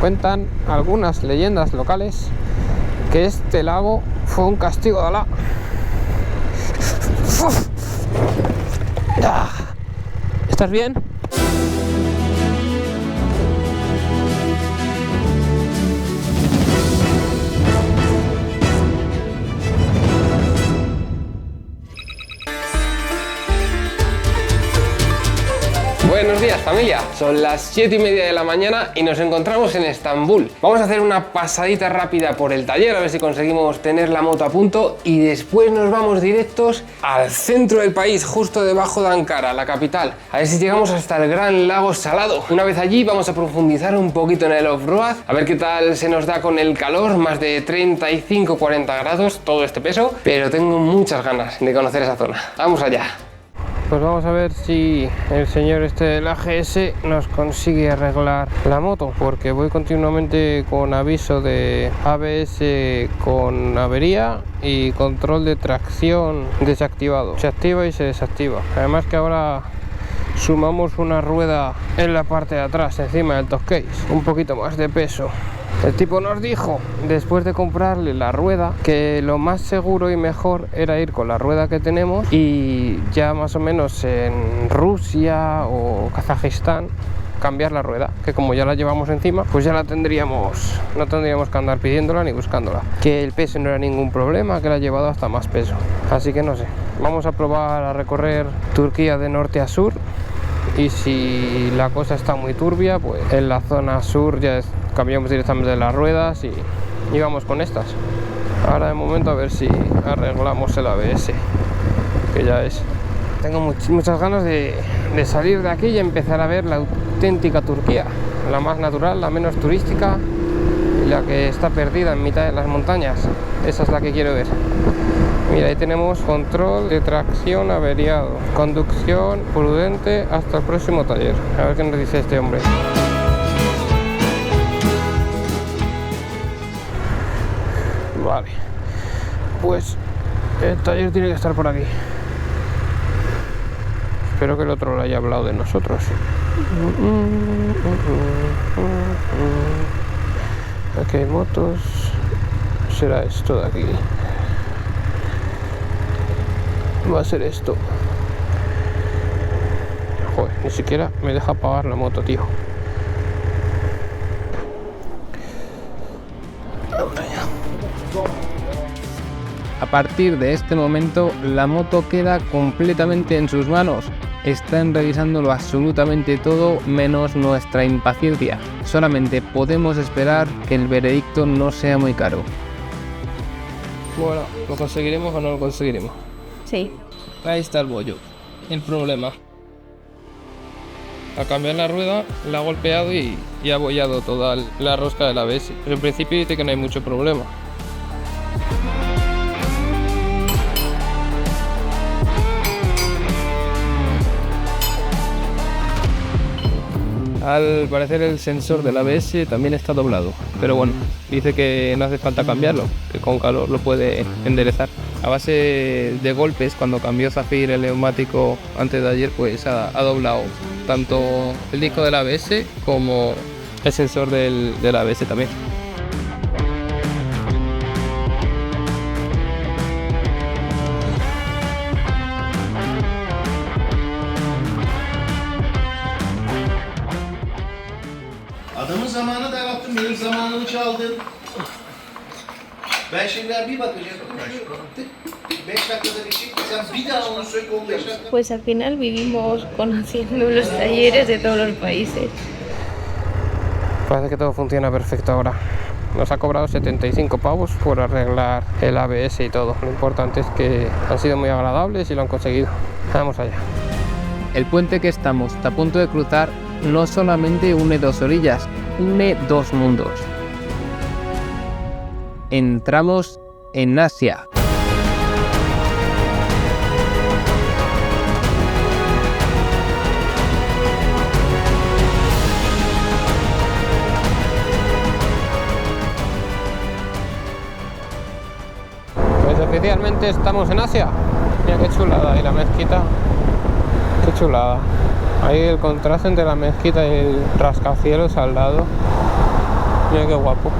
Cuentan algunas leyendas locales que este lago fue un castigo de Alá. ¿Estás bien? Buenos días, familia, son las 7:30 de la mañana y nos encontramos en Estambul. Vamos a hacer una pasadita rápida por el taller a ver si conseguimos tener la moto a punto y después nos vamos directos al centro del país, justo debajo de Ankara, la capital, a ver si llegamos hasta el gran lago Salado. Una vez allí vamos a profundizar un poquito en el off-road, a ver qué tal se nos da con el calor, más de 35-40 grados, todo este peso, pero tengo muchas ganas de conocer esa zona. Vamos allá. Pues vamos a ver si el señor este del AGS nos consigue arreglar la moto, porque voy continuamente con aviso de ABS con avería y control de tracción desactivado. Se activa y se desactiva. Además que ahora sumamos una rueda en la parte de atrás, encima del top case, un poquito más de peso. El tipo nos dijo, después de comprarle la rueda, que lo más seguro y mejor era ir con la rueda que tenemos y ya más o menos en Rusia o Kazajistán cambiar la rueda, que como ya la llevamos encima, pues ya la tendríamos, no tendríamos que andar pidiéndola ni buscándola. Que el peso no era ningún problema, que la ha llevado hasta más peso. Así que no sé, vamos a probar a recorrer Turquía de norte a sur. Y si la cosa está muy turbia, pues en la zona sur ya cambiamos directamente de las ruedas y vamos con estas. Ahora de momento a ver si arreglamos el ABS, que ya es. Tengo muchas ganas de salir de aquí y empezar a ver la auténtica Turquía, la más natural, la menos turística y la que está perdida en mitad de las montañas. Esa es la que quiero ver. Mira, ahí tenemos control de tracción averiado, conducción prudente hasta el próximo taller. A ver qué nos dice este hombre. Vale, pues el taller tiene que estar por aquí. Espero que el otro le haya hablado de nosotros. Aquí hay motos. Será esto de aquí. Va a ser esto. Joder, ni siquiera me deja apagar la moto, tío. A partir de este momento, la moto queda completamente en sus manos. Están revisándolo absolutamente todo, menos nuestra impaciencia. Solamente podemos esperar que el veredicto no sea muy caro. Bueno, ¿lo conseguiremos o no lo conseguiremos? Sí. Ahí está el bollo, el problema. A cambiar la rueda, la ha golpeado y ha abollado toda la rosca del ABS. Pero en principio dice que no hay mucho problema. Al parecer el sensor del ABS también está doblado, pero bueno, dice que no hace falta cambiarlo, que con calor lo puede enderezar. A base de golpes, cuando cambió Zafir el neumático antes de ayer, pues ha doblado tanto el disco del ABS como el sensor del ABS también. Adamın zamanı da yaptın, benim zamanımı çaldın. Ben şimdi bir bakacaktım. 5 dakikada bir şey, sen bir daha onu sök 15 dakika. Pues al final vivimos conociendo los talleres de todos los países. Parece que todo funciona perfecto ahora. Nos ha cobrado 75 pavos por arreglar el ABS y todo. Lo importante es que han sido muy agradables y lo han conseguido. Vamos allá. El puente que estamos a punto de cruzar no solamente une dos orillas, une dos mundos. Entramos en Asia. Pues oficialmente estamos en Asia. Mira qué chulada, y la mezquita. Qué chulada. Ahí el contraste entre la mezquita y el rascacielos al lado. Mira qué guapo.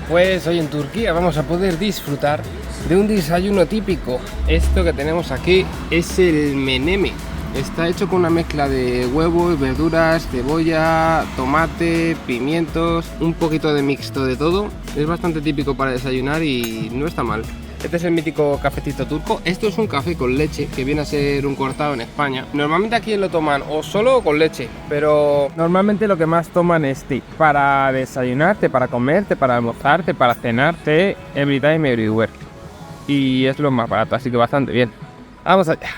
Pues hoy en Turquía vamos a poder disfrutar de un desayuno típico. Esto que tenemos aquí es el meneme. Está hecho con una mezcla de huevos, verduras, cebolla, tomate, pimientos, un poquito de mixto de todo. Es bastante típico para desayunar y no está mal. Este es el mítico cafecito turco. Esto es un café con leche, que viene a ser un cortado en España. Normalmente aquí lo toman o solo o con leche, pero normalmente lo que más toman es té. Para desayunarte, para comerte, para almorzarte, para cenarte, every time, everywhere. Y es lo más barato, así que bastante bien. Vamos allá.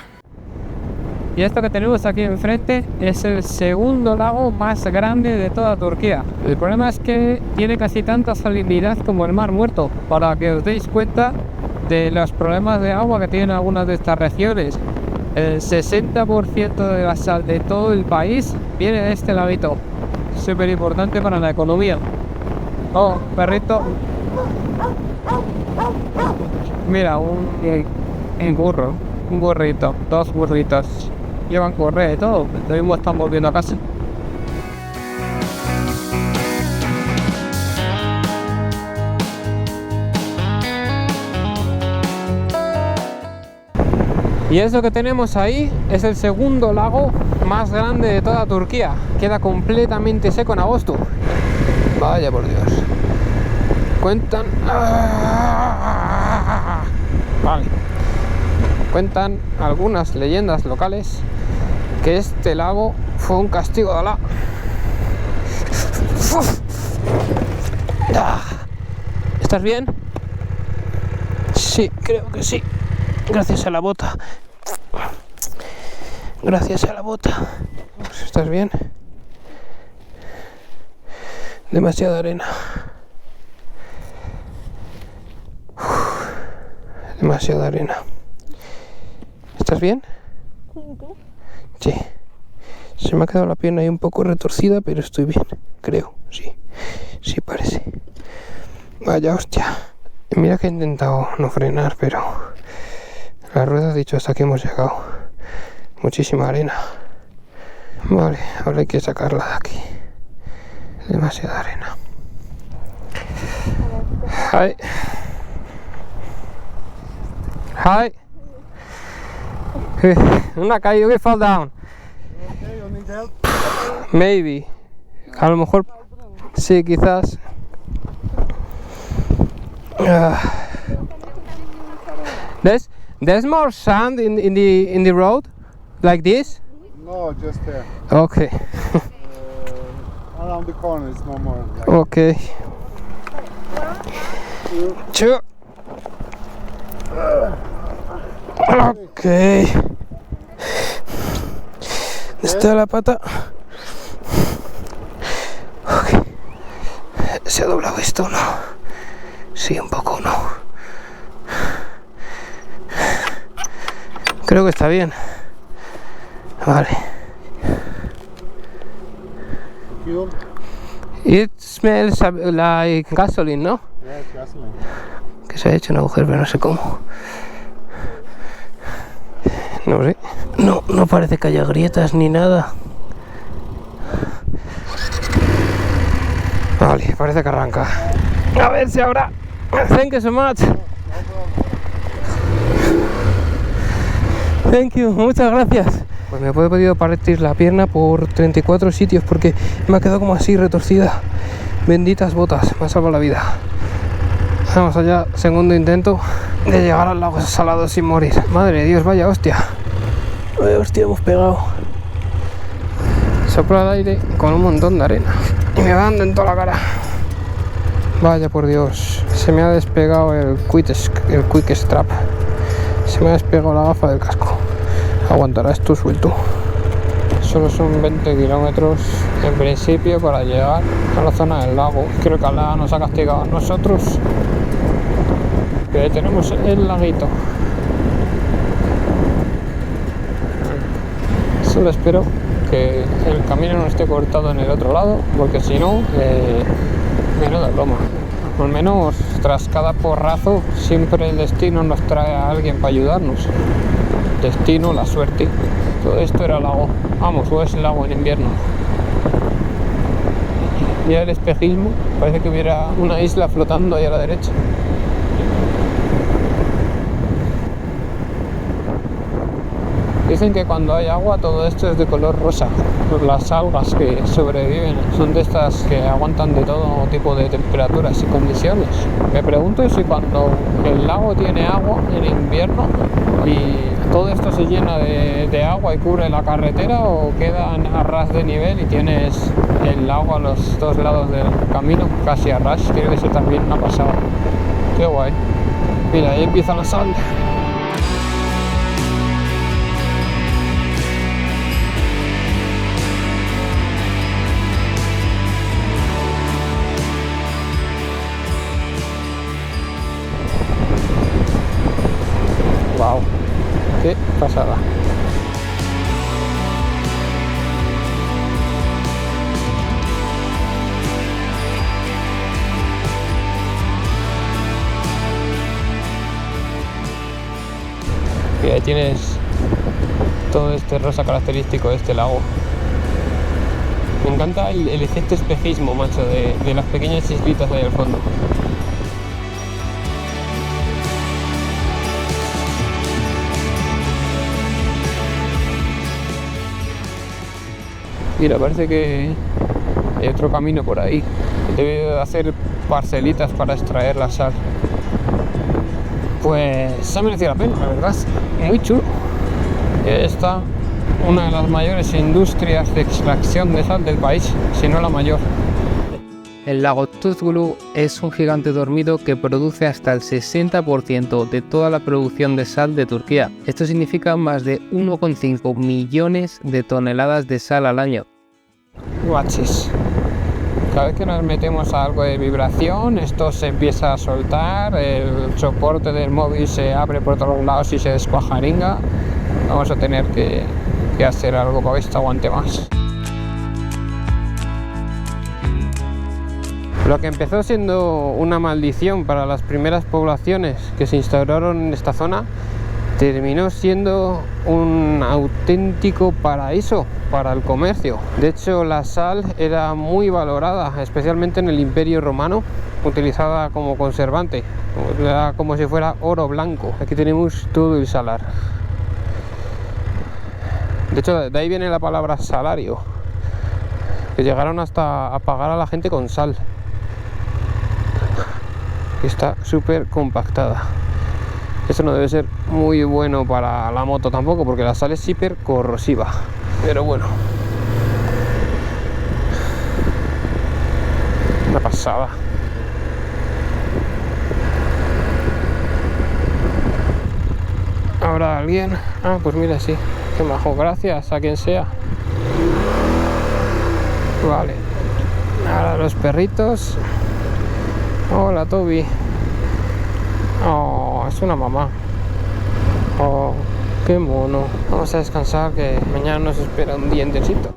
Y esto que tenemos aquí enfrente es el segundo lago más grande de toda Turquía. El problema es que tiene casi tanta salinidad como el Mar Muerto, para que os deis cuenta de los problemas de agua que tienen algunas de estas regiones. El 60% de la sal de todo el país viene de este laguito. Súper importante para la economía. Oh, perrito. Mira, un burro, un burrito, dos burritos. Llevan correa y todo, lo mismo están volviendo a casa. Y eso que tenemos ahí es el segundo lago más grande de toda Turquía. Queda completamente seco en agosto. Vaya por Dios. Cuentan... Vale. Cuentan algunas leyendas locales que este lago fue un castigo de Alá. ¿Estás bien? Sí, creo que sí. Gracias a la bota. Gracias a la bota. ¿Estás bien? Demasiada arena. Demasiada arena. ¿Estás bien? Sí. Se me ha quedado la pierna ahí un poco retorcida, pero estoy bien, creo, sí. Sí parece. Vaya hostia. Mira que he intentado no frenar, pero la rueda ha dicho hasta aquí hemos llegado. Muchísima arena. Vale, ahora hay que sacarla de aquí. Demasiada arena. Hi. Hi. Una caída, we fall down. Maybe. A lo mejor. Sí, quizás. There's more sand in the road, like this. No, just here. Okay. Around the corner, it's no more. Like Okay. Two. Okay. Está la pata. Okay. ¿Se ha doblado esto o no? Sí, un poco, ¿no? Creo que está bien. Vale. fuel. It smells like gasoline, ¿no? Yeah, it's gasoline. Que se ha hecho un agujero, pero no sé cómo. No sé. No parece que haya grietas ni nada. Vale, parece que arranca. A ver si ahora. Thank you so much. Thank you, muchas gracias. Pues me he podido partir la pierna por 34 sitios porque me ha quedado como así retorcida. Benditas botas, me ha salvado la vida. Vamos allá, segundo intento de llegar al lago salado sin morir. Madre de Dios, vaya hostia. Vaya hostia, hemos pegado. Sopla el aire con un montón de arena y me va dando en toda la cara. Vaya por Dios, se me ha despegado el quick strap. Se me ha despegado la gafa del casco. Aguantará esto suelto. Solo son 20 kilómetros en principio para llegar a la zona del lago. Creo que Allah nos ha castigado a nosotros. Y ahí tenemos el laguito. Solo espero que el camino no esté cortado en el otro lado, porque si no, menuda broma. Al menos tras cada porrazo siempre el destino nos trae a alguien para ayudarnos. Destino, la suerte. Todo esto era lago. Vamos, o es lago en invierno. Mira el espejismo, parece que hubiera una isla flotando ahí a la derecha. Dicen que cuando hay agua todo esto es de color rosa. Las algas que sobreviven son de estas que aguantan de todo tipo de temperaturas y condiciones. Me pregunto si cuando el lago tiene agua en invierno y todo esto se llena de agua y cubre la carretera, o quedan a ras de nivel y tienes el lago a los dos lados del camino casi a ras. Tiene que ser también una pasada. Qué guay. Mira, ahí empieza la sal. Wow, qué pasada. Y ahí tienes todo este rosa característico de este lago. Me encanta el efecto espejismo, macho, de las pequeñas islitas ahí al fondo. Mira, parece que hay otro camino por ahí. Debe de hacer parcelitas para extraer la sal. Pues ha merecido la pena, la verdad. Muy chulo. Y ahí está una de las mayores industrias de extracción de sal del país, si no la mayor. El lago Tuzgulu es un gigante dormido que produce hasta el 60% de toda la producción de sal de Turquía. Esto significa más de 1,5 millones de toneladas de sal al año. Guachis. Cada vez que nos metemos a algo de vibración, esto se empieza a soltar, el soporte del móvil se abre por todos lados y se descuajaringa. Vamos a tener que hacer algo para que esto aguante más. Lo que empezó siendo una maldición para las primeras poblaciones que se instauraron en esta zona, terminó siendo un auténtico paraíso para el comercio. De hecho, la sal era muy valorada, especialmente en el Imperio Romano, utilizada como conservante, era como si fuera oro blanco. Aquí tenemos todo el salar. De hecho, de ahí viene la palabra salario, que llegaron hasta a pagar a la gente con sal. Está súper compactada. Eso no debe ser muy bueno para la moto tampoco, porque la sal es hiper corrosiva. Pero bueno, una pasada. ¿Habrá alguien? Ah, pues mira, sí. Qué majo, gracias a quien sea. Vale. Ahora los perritos. Hola, Toby. Oh, es una mamá. Oh, qué mono. Vamos a descansar, que mañana nos espera un día intensito.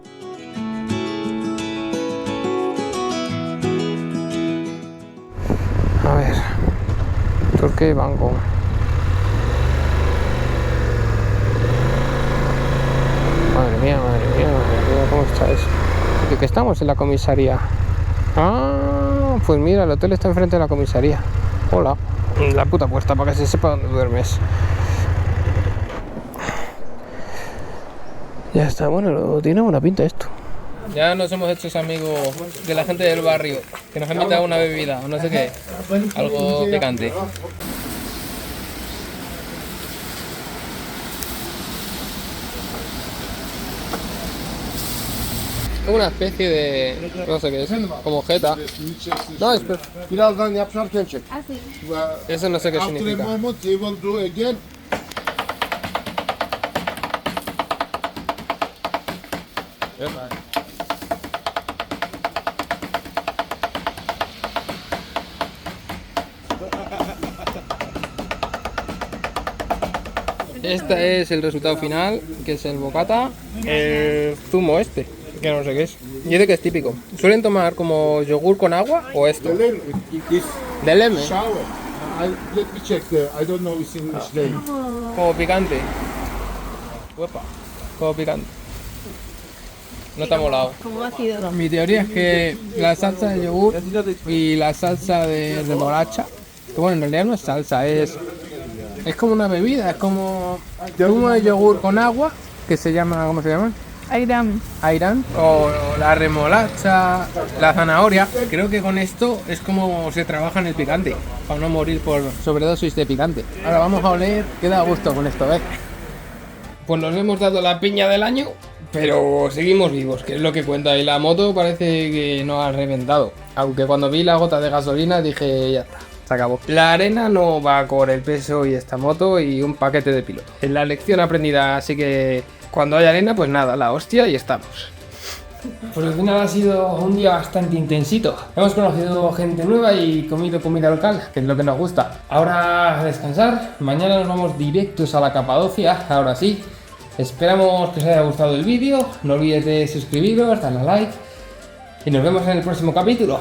A ver, Turquía y Bangkok. Madre mía, ¿cómo está eso? Que estamos en la comisaría. Ah, pues mira, el hotel está enfrente de la comisaría. Hola. La puta puerta para que se sepa dónde duermes. Ya está, bueno, tiene buena pinta esto. Ya nos hemos hecho amigos de la gente del barrio, que nos han invitado una bebida, o no sé qué, algo picante. Una especie de, no sé qué es, como jeta. No, espera. Birazdan yapışarken çek. Eso no sé qué After a significa. moment he will do again. Este es el resultado final, que es el bocata, el zumo este, que no sé qué es. Y dice que es típico. ¿Suelen tomar como yogur con agua o esto? Then this De leme, shower. Let me check I don't know its English name. como picante. Uepa, como picante. No te ha molado. Como ácido. Mi teoría es que la salsa de yogur y la salsa de remolacha, que bueno, en realidad no es salsa, es como una bebida, es como zumo de yogur con agua, que se llama, ¿cómo se llama? Ayran. Ayran, o la remolacha, la zanahoria. Creo que con esto es como se trabaja en el picante, para no morir por sobredosis de picante. Ahora vamos a oler, qué da gusto con esto, ¿ves? Pues nos hemos dado la piña del año, pero seguimos vivos, que es lo que cuenta. Y la moto parece que no ha reventado. Aunque cuando vi la gota de gasolina dije, ya está, se acabó. La arena no va con el peso y esta moto y un paquete de piloto. Es la lección aprendida, así que cuando hay arena, pues nada, la hostia y estamos. Pues al final ha sido un día bastante intensito. Hemos conocido gente nueva y comido comida local, que es lo que nos gusta. Ahora a descansar, mañana nos vamos directos a la Capadocia, ahora sí. Esperamos que os haya gustado el vídeo, no olvides de suscribiros, darle a like y nos vemos en el próximo capítulo.